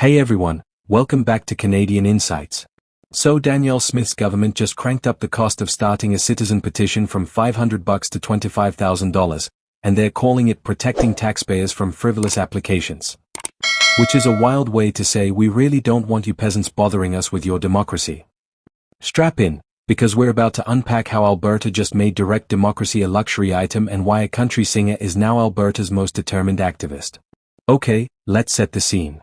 Hey everyone, welcome back to Canadian Insights. So Danielle Smith's government just cranked up the cost of starting a citizen petition from $500 to $25,000, and they're calling it protecting taxpayers from frivolous applications. Which is a wild way to say we really don't want you peasants bothering us with your democracy. Strap in, because we're about to unpack how Alberta just made direct democracy a luxury item and why a country singer is now Alberta's most determined activist. Okay, let's set the scene.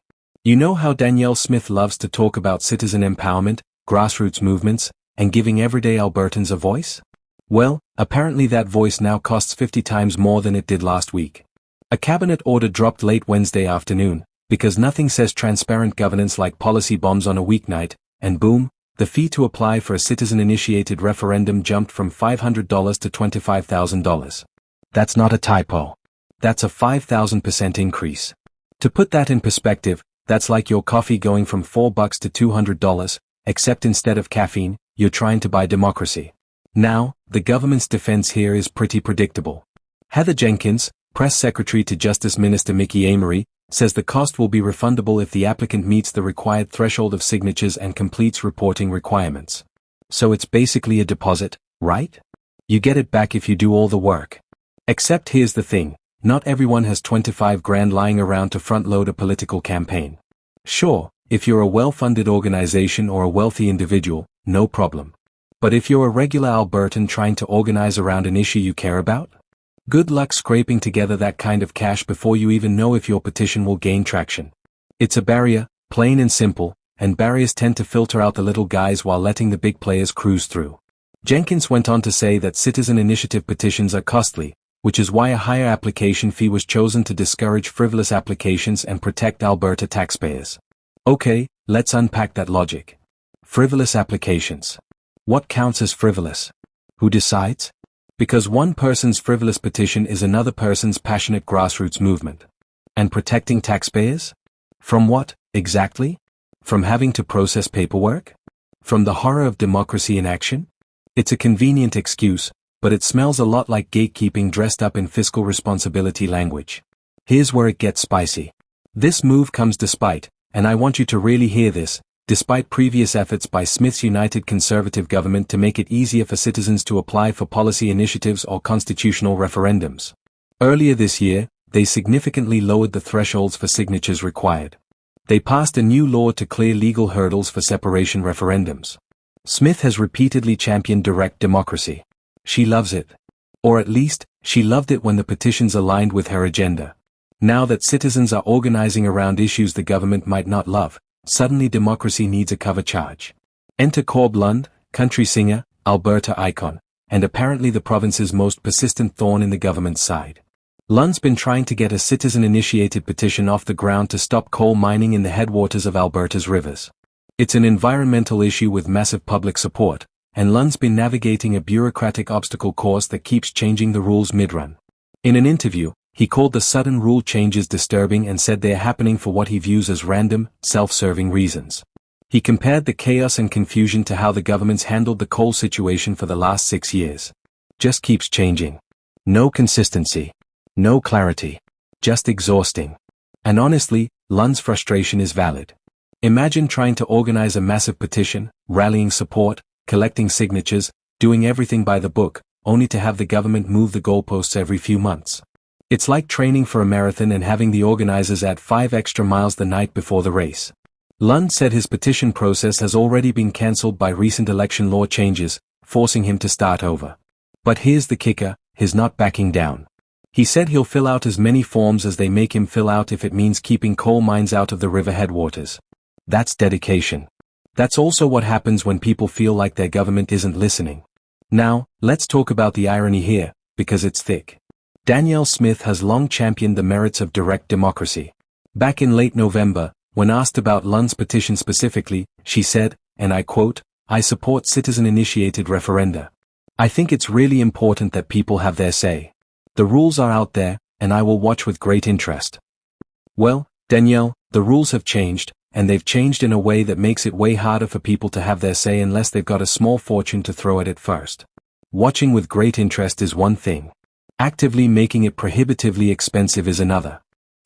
You know how Danielle Smith loves to talk about citizen empowerment, grassroots movements, and giving everyday Albertans a voice? Well, apparently that voice now costs 50 times more than it did last week. A cabinet order dropped late Wednesday afternoon, because nothing says transparent governance like policy bombs on a weeknight, and boom, the fee to apply for a citizen-initiated referendum jumped from $500 to $25,000. That's not a typo. That's a 5,000% increase. To put that in perspective, that's like your coffee going from $4 to $200, except instead of caffeine, you're trying to buy democracy. Now, the government's defense here is pretty predictable. Heather Jenkins, press secretary to Justice Minister Mickey Amery, says the cost will be refundable if the applicant meets the required threshold of signatures and completes reporting requirements. So it's basically a deposit, right? You get it back if you do all the work. Except here's the thing. Not everyone has 25 grand lying around to front-load a political campaign. Sure, if you're a well-funded organization or a wealthy individual, no problem. But if you're a regular Albertan trying to organize around an issue you care about? Good luck scraping together that kind of cash before you even know if your petition will gain traction. It's a barrier, plain and simple, and barriers tend to filter out the little guys while letting the big players cruise through. Jenkins went on to say that citizen initiative petitions are costly, which is why a higher application fee was chosen to discourage frivolous applications and protect Alberta taxpayers. Okay, let's unpack that logic. Frivolous applications. What counts as frivolous? Who decides? Because one person's frivolous petition is another person's passionate grassroots movement. And protecting taxpayers? From what, exactly? From having to process paperwork? From the horror of democracy in action? It's a convenient excuse, but it smells a lot like gatekeeping dressed up in fiscal responsibility language. Here's where it gets spicy. This move comes despite, and I want you to really hear this, despite previous efforts by Smith's United Conservative government to make it easier for citizens to apply for policy initiatives or constitutional referendums. Earlier this year, they significantly lowered the thresholds for signatures required. They passed a new law to clear legal hurdles for separation referendums. Smith has repeatedly championed direct democracy. She loves it. Or at least, she loved it when the petitions aligned with her agenda. Now that citizens are organizing around issues the government might not love, suddenly democracy needs a cover charge. Enter Corb Lund, country singer, Alberta icon, and apparently the province's most persistent thorn in the government's side. Lund's been trying to get a citizen-initiated petition off the ground to stop coal mining in the headwaters of Alberta's rivers. It's an environmental issue with massive public support, and Lund's been navigating a bureaucratic obstacle course that keeps changing the rules mid-run. In an interview, he called the sudden rule changes disturbing and said they are happening for what he views as random, self-serving reasons. He compared the chaos and confusion to how the government's handled the coal situation for the last 6 years. Just keeps changing. No consistency. No clarity. Just exhausting. And honestly, Lund's frustration is valid. Imagine trying to organize a massive petition, rallying support, collecting signatures, doing everything by the book, only to have the government move the goalposts every few months. It's like training for a marathon and having the organizers add 5 extra miles the night before the race. Lund said his petition process has already been cancelled by recent election law changes, forcing him to start over. But here's the kicker, he's not backing down. He said he'll fill out as many forms as they make him fill out if it means keeping coal mines out of the river headwaters. That's dedication. That's also what happens when people feel like their government isn't listening. Now, let's talk about the irony here, because it's thick. Danielle Smith has long championed the merits of direct democracy. Back in late November, when asked about Lund's petition specifically, she said, and I quote, "I support citizen-initiated referenda. I think it's really important that people have their say. The rules are out there, and I will watch with great interest." Well, Danielle, the rules have changed, and they've changed in a way that makes it way harder for people to have their say unless they've got a small fortune to throw at it first. Watching with great interest is one thing. Actively making it prohibitively expensive is another.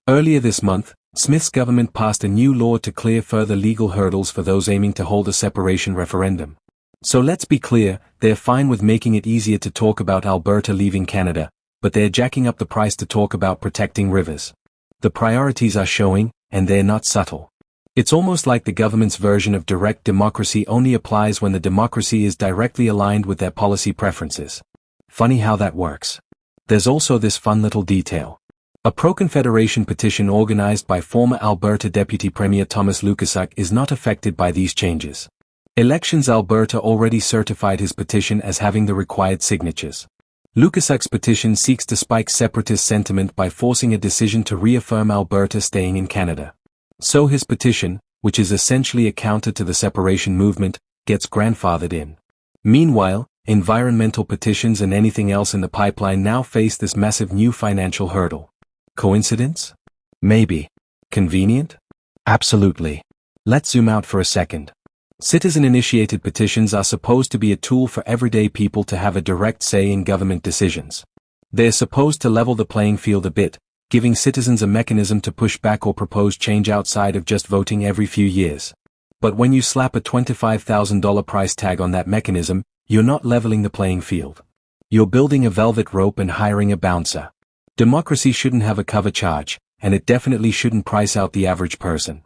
Earlier this month, Smith's government passed a new law to clear further legal hurdles for those aiming to hold a separation referendum. So let's be clear, they're fine with making it easier to talk about Alberta leaving Canada, but they're jacking up the price to talk about protecting rivers. The priorities are showing, and they're not subtle. It's almost like the government's version of direct democracy only applies when the democracy is directly aligned with their policy preferences. Funny how that works. There's also this fun little detail. A pro-Confederation petition organized by former Alberta Deputy Premier Thomas Lukaszuk is not affected by these changes. Elections Alberta already certified his petition as having the required signatures. Lukaszuk's petition seeks to spike separatist sentiment by forcing a decision to reaffirm Alberta staying in Canada. So his petition, which is essentially a counter to the separation movement, gets grandfathered in. Meanwhile, environmental petitions and anything else in the pipeline now face this massive new financial hurdle. Coincidence? Maybe. Convenient? Absolutely. Let's zoom out for a second. Citizen-initiated petitions are supposed to be a tool for everyday people to have a direct say in government decisions. They're supposed to level the playing field a bit, giving citizens a mechanism to push back or propose change outside of just voting every few years. But when you slap a $25,000 price tag on that mechanism, you're not leveling the playing field. You're building a velvet rope and hiring a bouncer. Democracy shouldn't have a cover charge, and it definitely shouldn't price out the average person.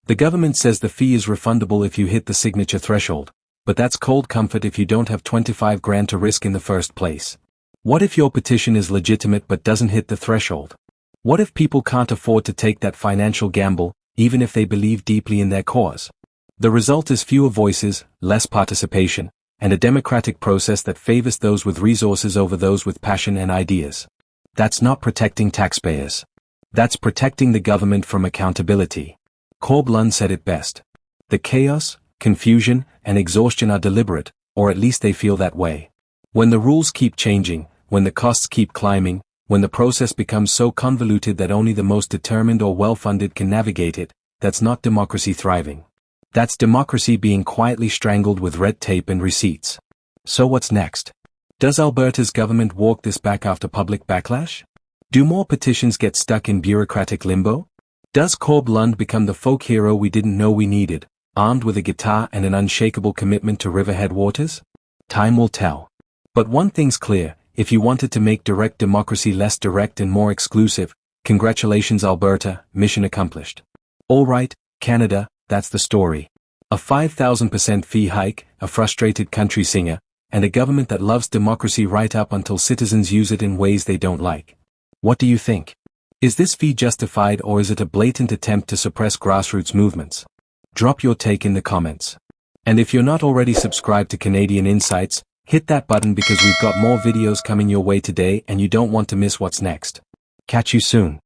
The government says the fee is refundable if you hit the signature threshold, but that's cold comfort if you don't have 25 grand to risk in the first place. What if your petition is legitimate but doesn't hit the threshold? What if people can't afford to take that financial gamble, even if they believe deeply in their cause? The result is fewer voices, less participation, and a democratic process that favors those with resources over those with passion and ideas. That's not protecting taxpayers. That's protecting the government from accountability. Corb Lund said it best. The chaos, confusion, and exhaustion are deliberate, or at least they feel that way. When the rules keep changing, when the costs keep climbing, when the process becomes so convoluted that only the most determined or well-funded can navigate it, that's not democracy thriving. That's democracy being quietly strangled with red tape and receipts. So what's next? Does Alberta's government walk this back after public backlash? Do more petitions get stuck in bureaucratic limbo? Does Corb Lund become the folk hero we didn't know we needed, armed with a guitar and an unshakable commitment to river headwaters? Time will tell. But one thing's clear, if you wanted to make direct democracy less direct and more exclusive, congratulations Alberta, mission accomplished. Alright, Canada, that's the story. A 5,000% fee hike, a frustrated country singer, and a government that loves democracy right up until citizens use it in ways they don't like. What do you think? Is this fee justified or is it a blatant attempt to suppress grassroots movements? Drop your take in the comments. And if you're not already subscribed to Canadian Insights, hit that button because we've got more videos coming your way today and you don't want to miss what's next. Catch you soon.